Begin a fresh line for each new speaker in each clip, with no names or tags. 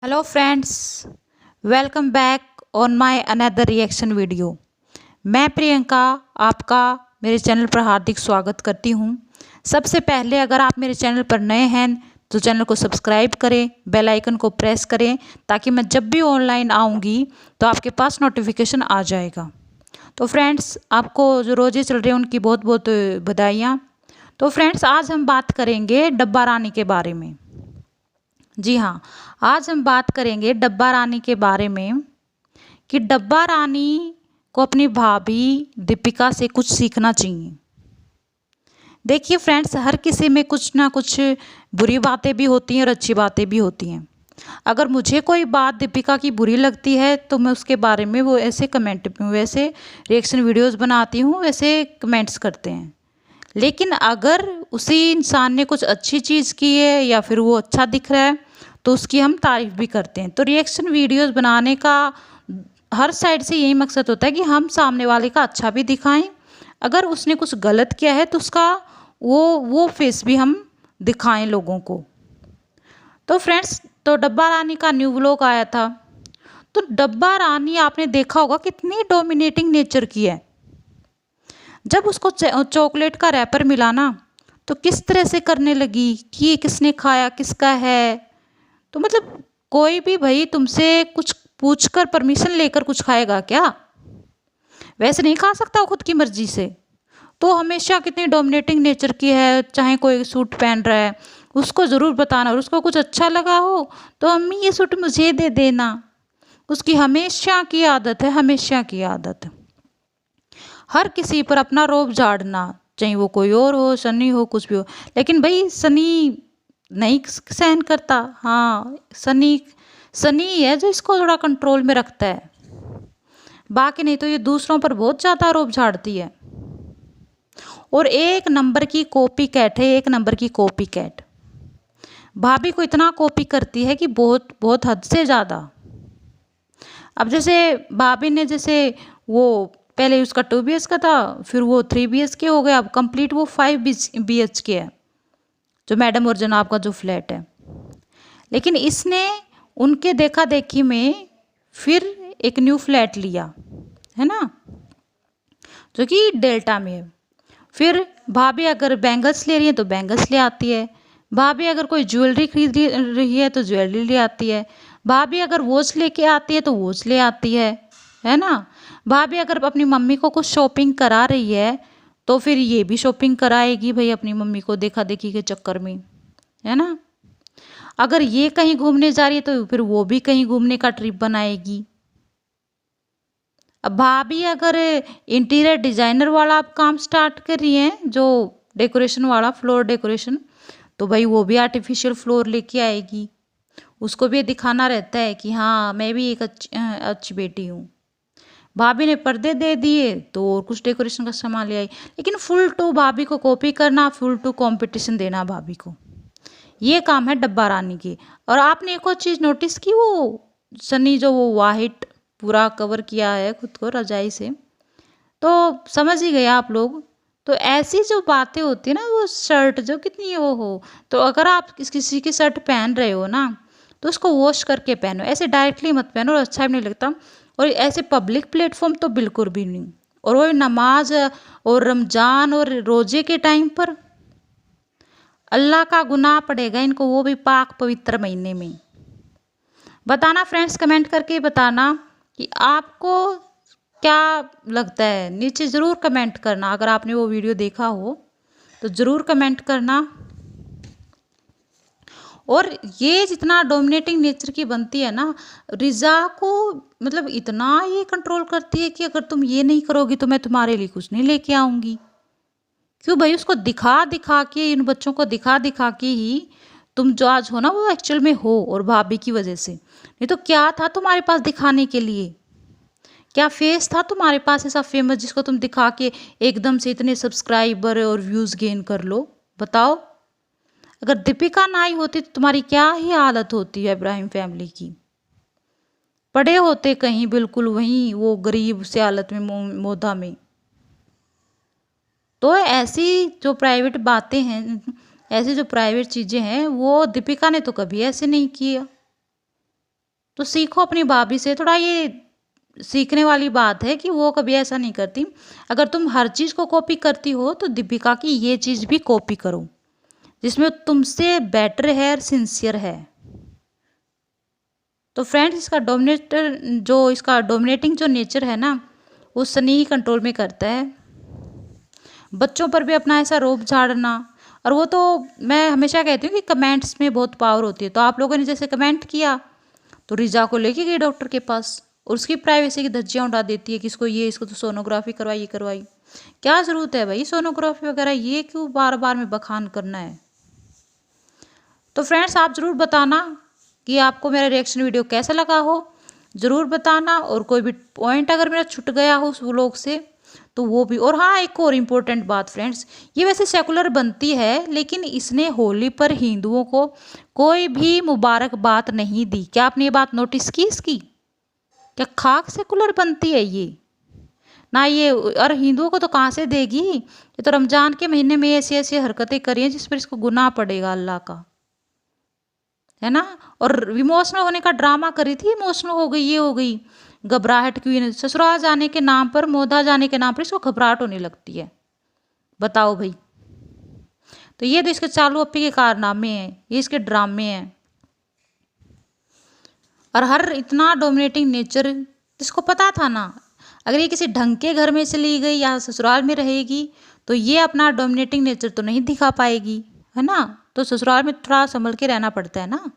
Hello friends, welcome back on my another reaction video. मैं प्रियंका आपका मेरे चैनल पर हार्दिक स्वागत करती हूं। सबसे पहले अगर आप मेरे चैनल पर नए हैं तो चैनल को सब्सक्राइब करें, बेल आइकन को प्रेस करें ताकि मैं जब भी ऑनलाइन आऊंगी तो आपके पास नोटिफिकेशन आ जाएगा। तो फ्रेंड्स, आपको जो रोज़े चल रहे हैं उनकी बहुत बहुत बधाइयाँ। तो फ्रेंड्स, आज हम बात करेंगे डब्बा रानी के बारे में। जी हाँ, आज हम बात करेंगे डब्बा रानी के बारे में कि डब्बा रानी को अपनी भाभी दीपिका से कुछ सीखना चाहिए। देखिए फ्रेंड्स, हर किसी में कुछ ना कुछ बुरी बातें भी होती हैं और अच्छी बातें भी होती हैं। अगर मुझे कोई बात दीपिका की बुरी लगती है तो मैं उसके बारे में वैसे रिएक्शन वीडियोस बनाती हूँ, वैसे कमेंट्स करते हैं। लेकिन अगर उसी इंसान ने कुछ अच्छी चीज़ की है या फिर वो अच्छा दिख रहा है तो उसकी हम तारीफ़ भी करते हैं। तो रिएक्शन वीडियोस बनाने का हर साइड से यही मकसद होता है कि हम सामने वाले का अच्छा भी दिखाएं, अगर उसने कुछ गलत किया है तो उसका वो फेस भी हम दिखाएं लोगों को। तो फ्रेंड्स, तो डब्बा रानी का न्यू व्लॉग आया था। तो डब्बा रानी आपने देखा होगा कितनी डोमिनेटिंग नेचर की है। जब उसको चॉकलेट का रैपर मिला ना तो किस तरह से करने लगी कि ये किसने खाया, किसका है। तो मतलब कोई भी भाई तुमसे कुछ पूछकर परमिशन लेकर कुछ खाएगा क्या? वैसे नहीं खा सकता वो खुद की मर्जी से। तो हमेशा कितनी डोमिनेटिंग नेचर की है। चाहे कोई सूट पहन रहा है उसको ज़रूर बताना, और उसको कुछ अच्छा लगा हो तो अम्मी ये सूट मुझे दे देना। उसकी हमेशा की आदत है, हमेशा की आदत। हर किसी पर अपना रोब झाड़ना, चाहे वो कोई और हो, सनी हो, कुछ भी हो। लेकिन भाई सनी नहीं सहन करता। हाँ, सनी सनी ही है जो इसको थोड़ा कंट्रोल में रखता है। बाकी नहीं तो ये दूसरों पर बहुत ज़्यादा रोब झाड़ती है। और एक नंबर की कॉपी कैट है, एक नंबर की कॉपी कैट। भाभी को इतना कॉपी करती है कि बहुत बहुत हद से ज़्यादा। अब जैसे भाभी ने जैसे वो पहले उसका 2 BHK का था, फिर वो 3 BHK हो गया, अब कंप्लीट वो 5 BHK है, जो मैडम और जनाब का जो फ्लैट है। लेकिन इसने उनके देखा देखी में फिर एक न्यू फ्लैट लिया है ना, जो कि डेल्टा में है। फिर भाभी अगर बैंगल्स ले रही है तो बैंगल्स ले आती है। भाभी अगर कोई ज्वेलरी खरीद रही है तो ज्वेलरी ले आती है। भाभी अगर वॉच लेके आती है तो वॉच ले आती है ना। भाभी अगर अपनी मम्मी को कुछ शॉपिंग करा रही है तो फिर ये भी शॉपिंग कराएगी भाई अपनी मम्मी को देखा देखी के चक्कर में, है ना। अगर ये कहीं घूमने जा रही है तो फिर वो भी कहीं घूमने का ट्रिप बनाएगी। अब भाभी अगर इंटीरियर डिजाइनर वाला आप काम स्टार्ट कर रही हैं, जो डेकोरेशन वाला फ्लोर डेकोरेशन, तो भाई वो भी आर्टिफिशियल फ्लोर लेके आएगी। उसको भी दिखाना रहता है कि हाँ मैं भी एक अच्छी बेटी हूँ। भाभी ने पर्दे दे दिए तो और कुछ डेकोरेशन का सामान ले आई। लेकिन फुल टू भाभी को कॉपी करना, फुल टू कंपटीशन देना भाभी को, ये काम है डब्बा रानी की। और आपने एक और चीज़ नोटिस की, वो सनी जो वो वाइट पूरा कवर किया है खुद को रजाई से, तो समझ ही गए आप लोग। तो ऐसी जो बातें होती है ना, वो शर्ट जो कितनी वो हो, तो अगर आप किसी की शर्ट पहन रहे हो ना तो उसको वॉश करके पहनो, ऐसे डायरेक्टली मत पहनो, और अच्छा भी नहीं लगता। और ऐसे पब्लिक प्लेटफॉर्म तो बिल्कुल भी नहीं। और वो नमाज और रमज़ान और रोज़े के टाइम पर अल्लाह का गुनाह पड़ेगा इनको, वो भी पाक पवित्र महीने में। बताना फ्रेंड्स, कमेंट करके बताना कि आपको क्या लगता है, नीचे ज़रूर कमेंट करना। अगर आपने वो वीडियो देखा हो तो ज़रूर कमेंट करना। और ये जितना डोमिनेटिंग नेचर की बनती है ना, रिजा को मतलब इतना ये कंट्रोल करती है कि अगर तुम ये नहीं करोगी तो मैं तुम्हारे लिए कुछ नहीं लेके आऊँगी। क्यों भाई, उसको दिखा दिखा के, इन बच्चों को दिखा दिखा के ही तुम जो आज हो ना वो एक्चुअल में हो, और भाभी की वजह से। नहीं तो क्या था तुम्हारे पास दिखाने के लिए? क्या फेस था तुम्हारे पास ऐसा फेमस जिसको तुम दिखा के एकदम से इतने सब्सक्राइबर और व्यूज गेन कर लो? बताओ, अगर दीपिका ना आई होती तो तुम्हारी क्या ही हालत होती है इब्राहिम फैमिली की। पड़े होते कहीं बिल्कुल वहीं वो गरीब से हालत में, मोदा में। तो ऐसी जो प्राइवेट बातें हैं, ऐसी जो प्राइवेट चीज़ें हैं, वो दीपिका ने तो कभी ऐसे नहीं किया। तो सीखो अपनी भाभी से। थोड़ा ये सीखने वाली बात है कि वो कभी ऐसा नहीं करती। अगर तुम हर चीज़ को कॉपी करती हो तो दीपिका की ये चीज़ भी कॉपी करो, जिसमें तुमसे बेटर है और सिंसियर है। तो फ्रेंड्स, इसका डोमिनेटिंग जो नेचर है ना, वो सनी ही कंट्रोल में करता है। बच्चों पर भी अपना ऐसा रोब झाड़ना, और वो तो मैं हमेशा कहती हूँ कि कमेंट्स में बहुत पावर होती है। तो आप लोगों ने जैसे कमेंट किया तो रिजा को लेके गई डॉक्टर के पास, और उसकी प्राइवेसी की धज्जियाँ उड़ा देती है कि इसको तो सोनोग्राफी करवाई। क्या ज़रूरत है भाई सोनोग्राफी वगैरह, ये क्यों बार बार में बखान करना है। तो फ्रेंड्स, आप ज़रूर बताना कि आपको मेरा रिएक्शन वीडियो कैसा लगा हो, ज़रूर बताना। और कोई भी पॉइंट अगर मेरा छूट गया हो उस व्लॉग से तो वो भी। और हाँ, एक और इम्पोर्टेंट बात फ्रेंड्स, ये वैसे सेकुलर बनती है, लेकिन इसने होली पर हिंदुओं को कोई भी मुबारकबाद नहीं दी। क्या आपने ये बात नोटिस की इसकी? क्या खाक सेकुलर बनती है ये ना ये? और हिंदुओं को तो कहाँ से देगी? ये तो रमजान के महीने में ऐसी ऐसी हरकतें करी हैं जिस पर इसको गुनाह पड़ेगा अल्लाह का, है ना। और इमोशनल होने का ड्रामा करी थी, इमोशनल हो गई, ये हो गई घबराहट क्यों। ससुराल जाने के नाम पर, मोदा जाने के नाम पर इसको घबराहट होने लगती है। बताओ भाई। तो ये तो इसके चालू अप्पी के कारनामे हैं, ये इसके ड्रामे हैं। और हर इतना डोमिनेटिंग नेचर इसको पता था ना, अगर ये किसी ढंग के घर में चली गई या ससुराल में रहेगी तो ये अपना डोमिनेटिंग नेचर तो नहीं दिखा पाएगी, है ना। तो ससुराल में थोड़ा संभल के रहना पड़ता है ना।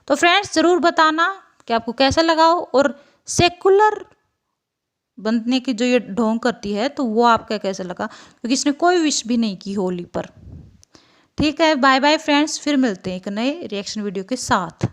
तो फ्रेंड्स, ज़रूर बताना कि आपको कैसा लगा हो, और सेकुलर बनने की जो ये ढोंग करती है तो वो आपका कैसा लगा, क्योंकि इसने कोई विश भी नहीं की होली पर। ठीक है, बाय बाय फ्रेंड्स, फिर मिलते हैं एक नए रिएक्शन वीडियो के साथ।